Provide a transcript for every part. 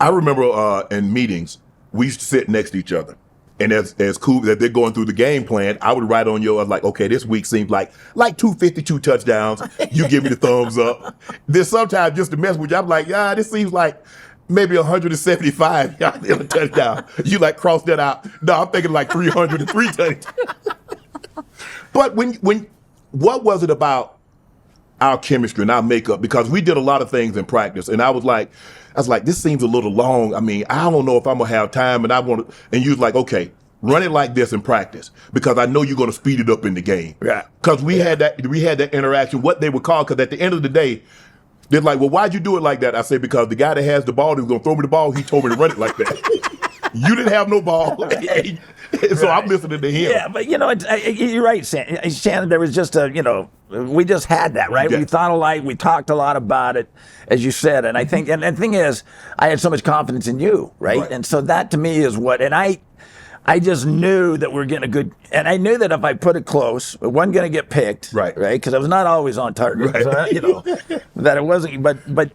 I remember in meetings, we used to sit next to each other. And as cool as they're going through the game plan, I would write on yours like, okay, this week seems like 252 touchdowns. You give me the thumbs up. Then sometimes just to mess with you, I'm like, this seems like maybe 175 yards in a touchdown. You like cross that out. No, I'm thinking like 303 touchdowns. But what was it about our chemistry and our makeup? Because we did a lot of things in practice, and I was like, this seems a little long. I mean, I don't know if I'm gonna have time, and and you was like, okay, run it like this in practice because I know you're gonna speed it up in the game. Yeah. Because we had that interaction. What they would call, because at the end of the day, they're like, well, why'd you do it like that? I said, because the guy that has the ball, that was gonna throw me the ball, he told me to run it like that. You didn't have no ball, so I'm listening to him. Yeah, but you're right, Shannon. There was just we just had that, right? Yeah. We thought alike. We talked a lot about it, as you said, and I think, and the thing is, I had so much confidence in you, right? And so that to me is what, and I just knew that we were getting a good, and I knew that if I put it close, it wasn't going to get picked, right? Because I was not always on target, so, that it wasn't. But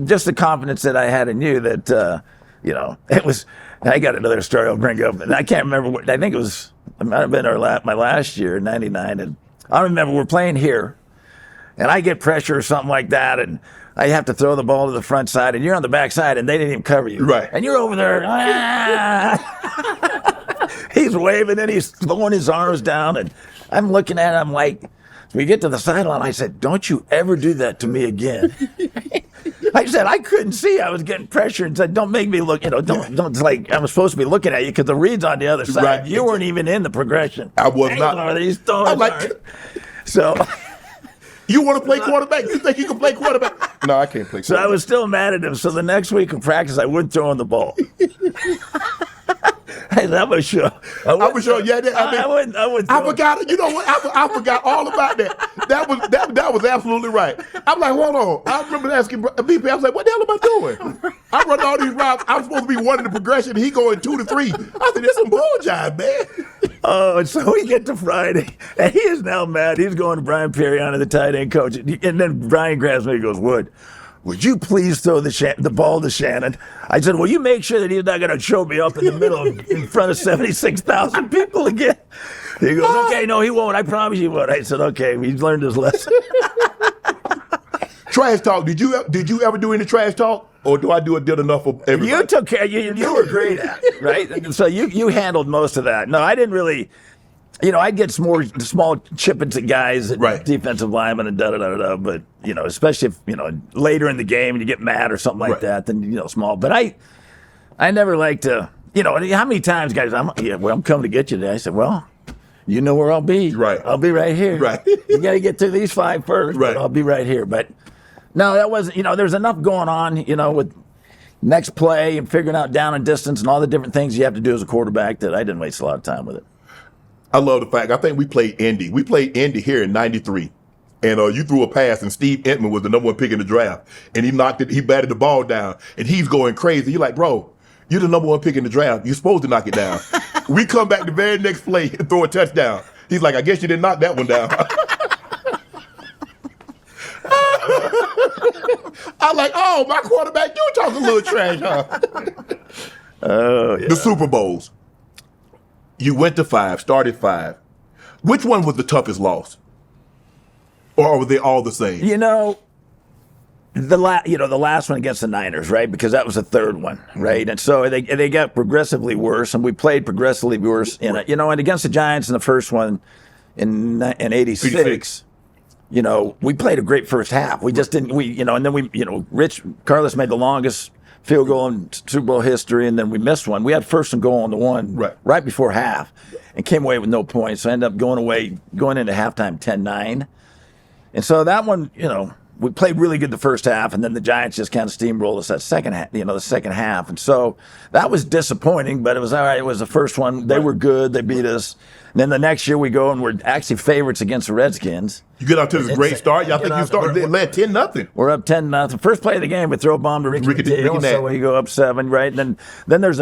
just the confidence that I had in you that it was. I got another story I'll bring up, and I can't remember what. I think it might have been my last year, '99, and I remember we're playing here, and I get pressure or something like that, and I have to throw the ball to the front side, and you're on the back side, and they didn't even cover you, right? And you're over there. He's waving and he's throwing his arms down, and I'm looking at him like, we get to the sideline. I said, "Don't you ever do that to me again." I said, I couldn't see. I was getting pressure and said, don't make me look, don't like, I'm supposed to be looking at you because the read's on the other side. Right. You weren't even in the progression. I was not. These I'm like, so. You want to play quarterback? You think you can play quarterback? No, I can't play quarterback. So I was still mad at him. So the next week in practice, I wouldn't throw him the ball. I was sure. Yeah, I wouldn't. I forgot. You know what? I forgot all about that. That was absolutely right. I'm like, hold on. I remember asking BP. I was like, what the hell am I doing? I'm running all these routes. I'm supposed to be one in the progression. And he going 2 to 3. I said, this some bull jive, man. Oh, and so we get to Friday, and he is now mad. He's going to Brian Periano, the tight end coach, and then Brian grabs me and goes, would you please throw the ball to Shannon? I said, well, you make sure that he's not going to show me up in the middle in front of 76,000 people again. He goes, okay, no, he won't. I promise you won't. I said, okay, he's learned his lesson. Trash talk. Did you ever do any trash talk? Or do I did enough for everybody? You took care. You were great at it, right? And so you handled most of that. No, I didn't really. I'd get more small chippings at guys, defensive linemen, and da-da-da-da-da. But, especially if, later in the game and you get mad or something like that, then, small. But I never liked to, how many times, guys, I'm coming to get you today. I said, well, you know where I'll be. Right. I'll be right here. Right. You got to get through these 5 first, right. But I'll be right here. But, no, that wasn't, there's enough going on, with next play and figuring out down and distance and all the different things you have to do as a quarterback that I didn't waste a lot of time with it. I love the fact, I think we played Indy. We played Indy here in 93. And you threw a pass, and Steve Entman was the number 1 pick in the draft. And he batted the ball down, and he's going crazy. You're like, bro, you're the number 1 pick in the draft. You're supposed to knock it down. We come back the very next play and throw a touchdown. He's like, I guess you didn't knock that one down. I'm like, oh, my quarterback, you talking a little trash, huh? Oh, yeah. The Super Bowls. You went to 5, started 5. Which one was the toughest loss? Or were they all the same? The last one against the Niners, right? Because that was the third one, right? And so they got progressively worse, and we played progressively worse in it. And against the Giants in the first one in 86. We played a great first half. We just didn't. And then Rich Carlos made the longest field goal in Super Bowl history, and then we missed one. We had first and goal on the one right before half, and came away with no points. So I ended up going into halftime 10-9. And so that one, we played really good the first half, and then the Giants just kind of steamrolled us that second half. And so that was disappointing, but it was all right. It was the first one. They were good. They beat us. And then the next year we go, and we're actually favorites against the Redskins. You get out to this great start. Y'all think you started, they led 10-0. We're up 10-0. First play of the game, we throw a bomb to Ricky Daniels, so we go up 7, right? And then there's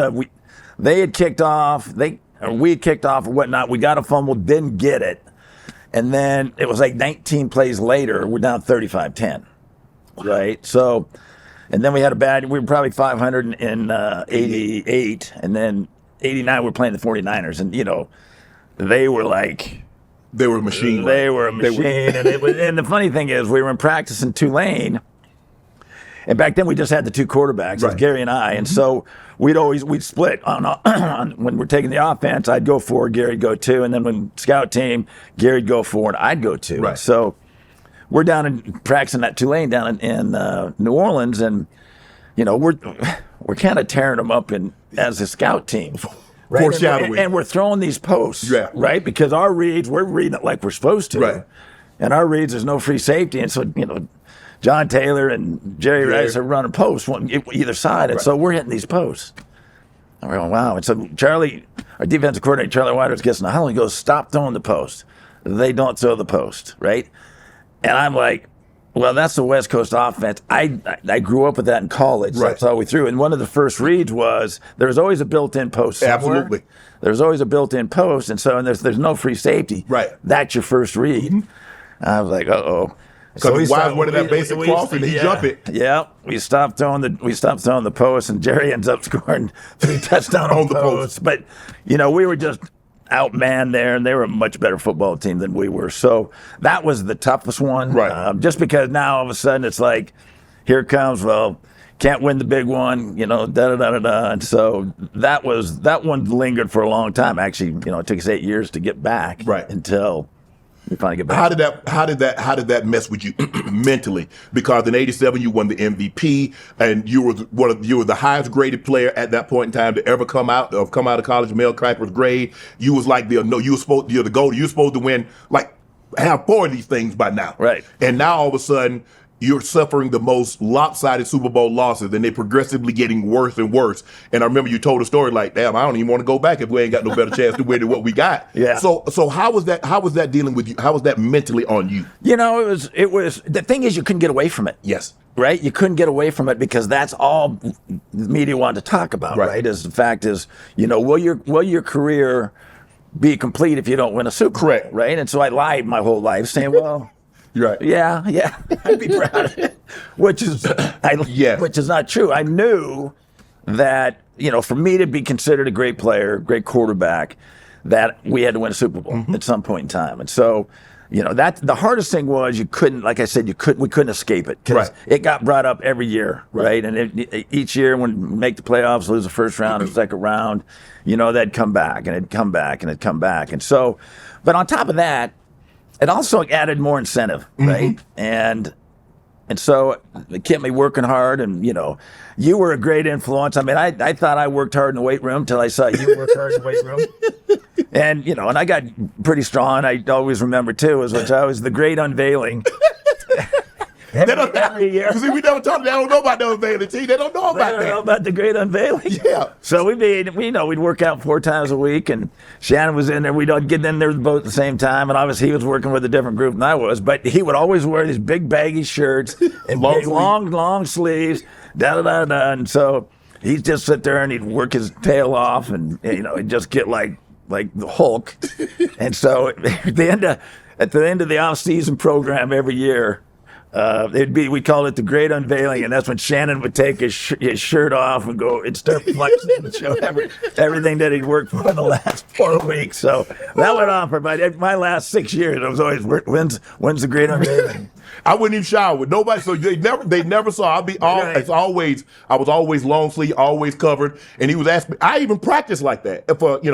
they had kicked off, we had kicked off or whatnot. We got a fumble, didn't get it. And then it was like 19 plays later, we're down 35-10, right? So, And then we had we were probably 500 in 88. And then 89, we were playing the 49ers. And, they were like... They were a machine. They were a machine. And the funny thing is, we were in practice in Tulane. And back then, we just had the two quarterbacks, it was Gary and I. And so we'd split on when we're taking the offense. I'd go 4, Gary'd go 2. And then when scout team, Gary'd go 4 and I'd go 2. Right. So we're down in practicing at Tulane down in New Orleans. And, we're kind of tearing them up as a scout team. Right? Foreshadowing. And we're throwing these posts, right? Because our reads, we're reading it like we're supposed to. Right. And our reads, there's no free safety. And so, John Taylor and Jerry Rice are running posts either side. And so we're hitting these posts. And we're going, wow. And so Charlie, our defensive coordinator, Charlie Waters, gets in the huddle and goes, stop throwing the post. They don't throw the post, right? And I'm like, well, that's the West Coast offense. I grew up with that in college. Right. That's all we threw. And one of the first reads was there was always a built-in post somewhere. Absolutely. There's always a built-in post. And so there's no free safety. Right. That's your first read. I was like, uh-oh. So he wanted that basic cross and he jump it. Yeah, we stopped throwing the post, and Jerry ends up scoring 3 touchdowns on the post. But we were just outmanned there, and they were a much better football team than we were. So that was the toughest one, right? Just because now all of a sudden it's like, here comes, well, can't win the big one, da da da da da. And so that one lingered for a long time. Actually, it took us 8 years to get back, right? Until we finally get back. How did that mess with you mentally? Because in '87 you won the MVP, and you were the highest graded player at that point in time to ever come out of college, Mel Kiper's grade. You was like you're the GOAT. You're supposed to win, like, have 4 of these things by now, right? And now all of a sudden you're suffering the most lopsided Super Bowl losses, and they're progressively getting worse and worse. And I remember you told a story like, damn, I don't even want to go back if we ain't got no better chance to win than what we got. Yeah. So how was that dealing with you? How was that mentally on you? It was the thing is, you couldn't get away from it. Yes. Right? You couldn't get away from it because that's all the media wanted to talk about, right? Is the fact is, will your career be complete if you don't win a Super Bowl? Correct. Right? And so I lied my whole life saying, well, you're right. Yeah, I'd be proud of it. Which is not true. I knew that, for me to be considered a great player, great quarterback, that we had to win a Super Bowl at some point in time. And so, that the hardest thing was we couldn't escape it because it got brought up every year, right? And each year when we make the playoffs, lose the first round or second round, they'd come back and it'd come back and it'd come back. And so, but on top of that, it also added more incentive, right? And so it kept me working hard, and you were a great influence. I mean, I thought I worked hard in the weight room till I saw you work hard in the weight room. And and I got pretty strong. I always remember too, which I was the great unveiling. Every year. See, we never talked. They don't know about the unveiling. They don't know about that. They don't know about the great unveiling. Yeah. So we'd work out 4 times a week, and Shannon was in there. We'd all get in there both at the same time, and obviously he was working with a different group than I was. But he would always wear these big baggy shirts and long sleeves, da da da da. And so he'd just sit there and he'd work his tail off, and he'd just get like the Hulk. And so at the end of the off-season program every year. We called it the Great Unveiling, and that's when Shannon would take his shirt off and go and start flexing and show everything that he'd worked for the last 4 weeks. So that went on for my last 6 years. It was always, when's the Great Unveiling? I wouldn't even shower with nobody, so they never saw. I was always long sleeve, always covered, and he was asking me. I even practiced like that. I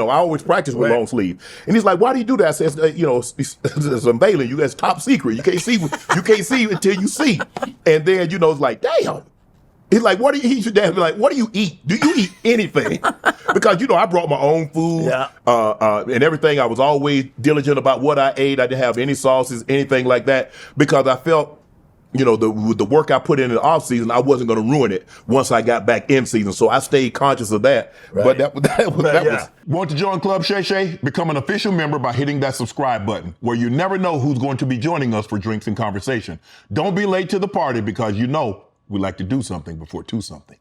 always practice with long sleeve, and he's like, "Why do you do that?" I said, "It's unveiling. It's top secret. You can't see until you see." And then it's like, damn. He's like, what do you eat? Your dad be like, what do you eat? Do you eat anything? Because, I brought my own food and everything. I was always diligent about what I ate. I didn't have any sauces, anything like that, because I felt, with the work I put in the off season, I wasn't going to ruin it once I got back in season. So I stayed conscious of that. Right. But that was. Want to join Club Shay Shay? Become an official member by hitting that subscribe button, where you never know who's going to be joining us for drinks and conversation. Don't be late to the party, because we like to do something before 2 something.